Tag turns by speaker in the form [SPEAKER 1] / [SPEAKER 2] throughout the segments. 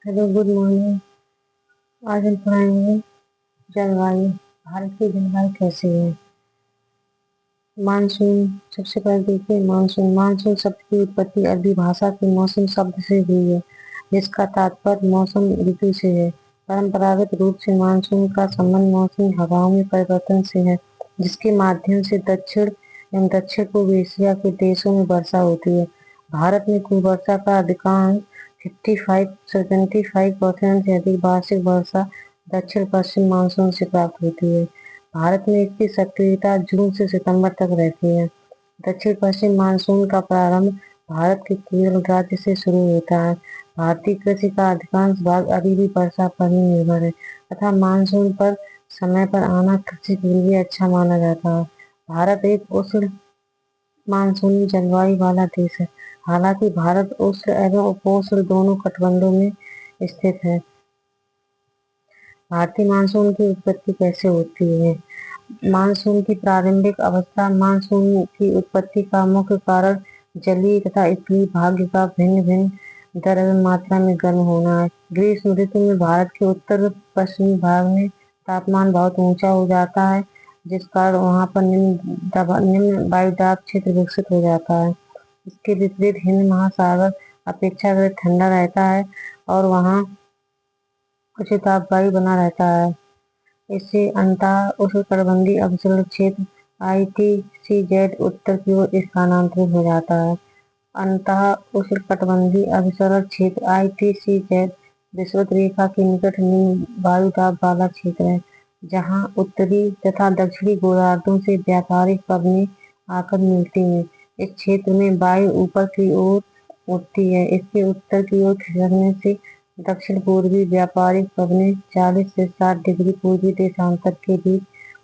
[SPEAKER 1] Hello, good morning. आज हम पढ़ाएंगे जलवायु। भारत की जलवायु कैसी है। मानसून। सबसे पहले देखिए मानसून। मानसून शब्द की उत्पत्ति अरबी भाषा के मौसम शब्द से हुई है, जिसका तात्पर्य मौसम ऋतु से है। परंपरागत रूप से मानसून का संबंध मौसमी हवाओं में परिवर्तन से है, जिसके माध्यम से दक्षिण एवं दक्षिण पूर्व एशिया के देशों में वर्षा होती है। भारत में कुल वर्षा का अधिकांश 75 से अधिक वार्षिक वर्षा दक्षिण पश्चिम मानसून से प्राप्त होती है। भारत में इसकी सक्रियता जून से सितंबर तक रहती है। दक्षिण पश्चिम मानसून का प्रारंभ भारत के केरल राज्य से शुरू होता है। भारतीय कृषि का अधिकांश भाग अभी भी वर्षा पर ही निर्भर है तथा मानसून पर समय पर आना कृषि के लिए अच्छा माना जाता है। भारत एक उष्ण मानसूनी जलवायु वाला देश है। हालांकि भारत उष्ण एवं उपोष्ण दोनों कटिबंधों में स्थित है। भारतीय मानसून की उत्पत्ति कैसे होती है। मानसून की प्रारंभिक अवस्था। मानसून की उत्पत्ति का मुख्य कारण जलीय तथा स्थलीय भाग का भिन्न भिन्न दर एवं मात्रा में गर्म होना है। ग्रीष्म ऋतु में भारत के उत्तर पश्चिमी भाग में तापमान बहुत ऊंचा हो जाता है, जिस कारण वहां पर निम्न वायुदाब क्षेत्र विकसित हो जाता है। इसके विपरीत हिंद महासागर अपेक्षाकृत ठंडा रहता है और वहाँ उच्च ताप वायु बना रहता है। इससे अंतः उष्णकटिबंधीय अभिसरण क्षेत्र ITCZ उत्तर की ओर स्थानांतरित हो जाता है। अंतः उष्णकटिबंधीय अभिसरण क्षेत्र ITCZ विषुवत रेखा के निकट निम्न वायुदाब वाला क्षेत्र है, जहाँ उत्तरी तथा दक्षिणी गोलार्धों से व्यापारिक पवनें आकर मिलती हैं। इस क्षेत्र में वायु ऊपर की ओर उठती है। इसके उत्तर की ओर खिसकने से दक्षिण पूर्वी व्यापारिक पवनें 40 से 60 डिग्री पूर्वी देशांतर के बीच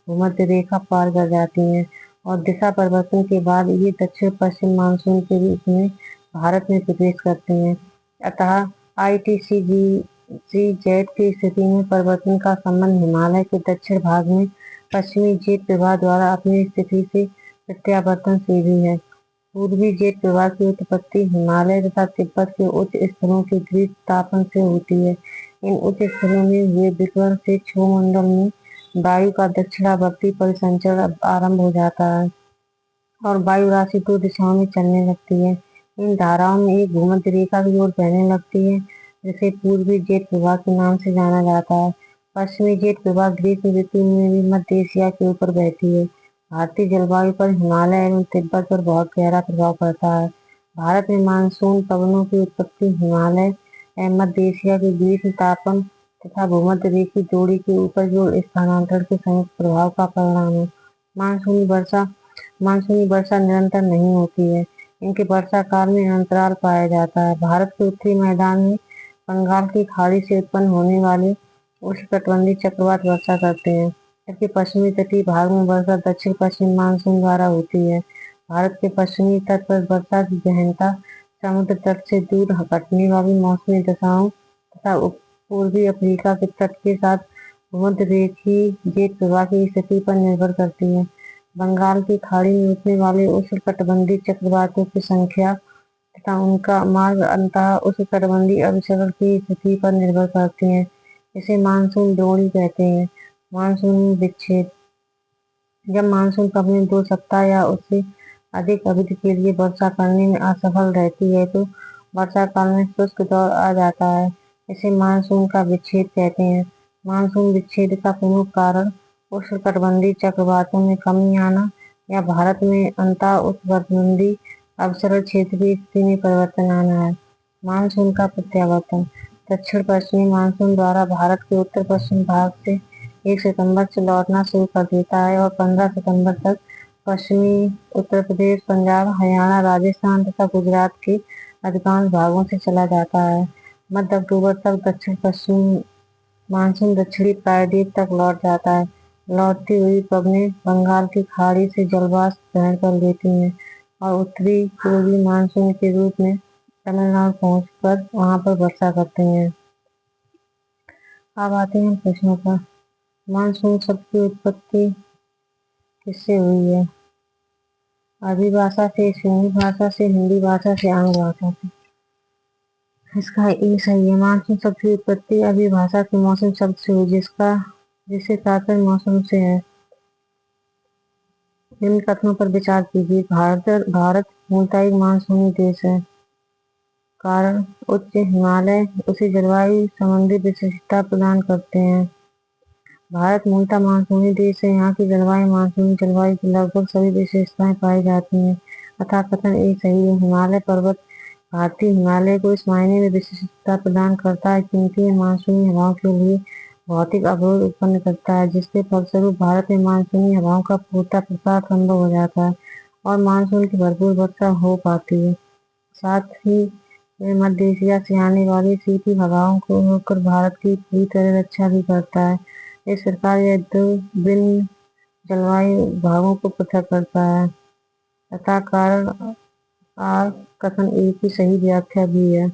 [SPEAKER 1] भूमध्य रेखा पार कर जाती हैं और दिशा परिवर्तन के बाद ये दक्षिण पश्चिम मानसून के रूप में भारत में प्रवेश करते हैं। अतः ITCZ की स्थिति में परिवर्तन का संबंध हिमालय के दक्षिण भाग में पश्चिमी जेट प्रवाह द्वारा अपनी स्थिति से प्रत्यावर्तन से भी है। पूर्वी जेट प्रवाह की उत्पत्ति हिमालय तथा तिब्बत के उच्च स्तरों के ग्रीष्म तापन से होती है। इन उच्च स्तरों में हुए विकिरण से क्षोभमंडल में वायु का दक्षिणावर्ती परिसंचरण आरंभ हो जाता है और वायु राशि दो दिशाओं में चलने लगती है। इन धाराओं में एक भूमध्य रेखा की ओर बहने लगती है, जिसे पूर्वी जेट प्रवाह के नाम से जाना जाता है। पश्चिमी जेट प्रवाह ग्रीष्म ऋतु में भी मध्य एशिया के ऊपर बहती है। भारतीय जलवायु पर हिमालय एवं तिब्बत पर बहुत गहरा प्रभाव पड़ता है। भारत में मानसून पवनों की उत्पत्ति हिमालय एवं मध्य एशिया के ग्रीष्म तापन तथा भूमध्य रेखीय जोड़ी के ऊपर की ओर स्थानांतरण के संयुक्त प्रभाव का परिणाम है। मानसूनी वर्षा। मानसूनी वर्षा निरंतर नहीं होती है। इनके वर्षा काल में अंतराल पाया जाता है। भारत के उत्तरी मैदान में बंगाल की खाड़ी से उत्पन्न होने वाले उष्णकटिबंधीय चक्रवात वर्षा करते हैं, जबकि पश्चिमी तटीय भाग में वर्षा दक्षिण पश्चिम मानसून द्वारा होती है। भारत के पश्चिमी तट पर वर्षा की गहनता समुद्र तट से दूर घटने वाली मौसमी दशाओं तथा पूर्वी अफ्रीका के तट के साथ भूमध्य रेखीय जेट प्रवाह की स्थिति पर निर्भर करती है। बंगाल की खाड़ी में उठने वाले उष्णकटिबंधीय चक्रवातों की संख्या तथा उनका मार्ग अंततः उष्णकटिबंधीय अभिसरण की स्थिति पर निर्भर करते हैं। इसे मानसून द्रोणी कहते हैं। मानसून विच्छेद। जब मानसून पवनें 2 सप्ताह या उससे अधिक अवधि के लिए वर्षा करने में असफल रहती है तो वर्षा काल में शुष्क दौर आ जाता है। इसे मानसून का विच्छेद कहते हैं। मानसून विच्छेद का प्रमुख कारण उष्णकटिबंधीय चक्रवातों में कमी आना या भारत में अंतः उष्णकटिबंधीय अवसरण क्षेत्र की स्थिति में परिवर्तन आना है। मानसून का प्रत्यावर्तन। दक्षिण पश्चिमी मानसून द्वारा भारत के उत्तर पश्चिम भाग से 1 सितंबर से लौटना शुरू कर देता है और 15 सितंबर तक पश्चिमी उत्तर प्रदेश, पंजाब, हरियाणा, राजस्थान तथा गुजरात के अधिकांश भागों से चला जाता है। मध्य अक्टूबर तक दक्षिण पश्चिम मानसून दक्षिणी प्रायद्वीप तक लौट जाता है। लौटती हुई पवनें बंगाल की खाड़ी से जलवाष्प ग्रहण कर लेती हैं और उत्तरी पूर्वी मानसून के रूप में तमिलनाडु पहुंचकर वहां पर वर्षा करती हैं। अब आते हैं प्रश्नों पर। मानसून शब्द की उत्पत्ति किससे हुई है। अरबी भाषा से, सिंधी भाषा से, हिंदी भाषा से, आंग्ल भाषा से। इसका ये सही है। मानसून शब्द की उत्पत्ति अभिभाषा के मौसम शब्द से हुई, जिससे तात्पर्य मौसम से है। इन कथनों पर विचार कीजिए। भारत मूलतः एक मानसूनी देश है। कारण उच्च हिमालय उसे जलवायु संबंधी विशिष्टता प्रदान करते हैं। भारत मूलतः मानसूनी देश है। यहाँ की जलवायु मानसूनी जलवायु की लगभग सभी विशेषताएं पाई जाती हैं। अतः कथन ए सही है। हिमालय पर्वत भारतीय हिमालय को इस मायने में विशिष्टता प्रदान करता है क्योंकि ये मानसूनी हवाओं के लिए भौतिक अवरोध उत्पन्न करता है, जिसके फलस्वरूप भारत में मानसूनी हवाओं का पूर्णतः प्रसार संभव हो जाता है और मानसून की भरपूर वर्षा हो पाती है। साथ ही ये मध्य एशिया से आने वाली शीतल हवाओं को होकर भारत की पूरी तरह रक्षा भी करता है। इस प्रकार यह दो भिन्न जलवायु भागों को पृथक करता है। अतः कारण आर कथन ए की सही व्याख्या भी है।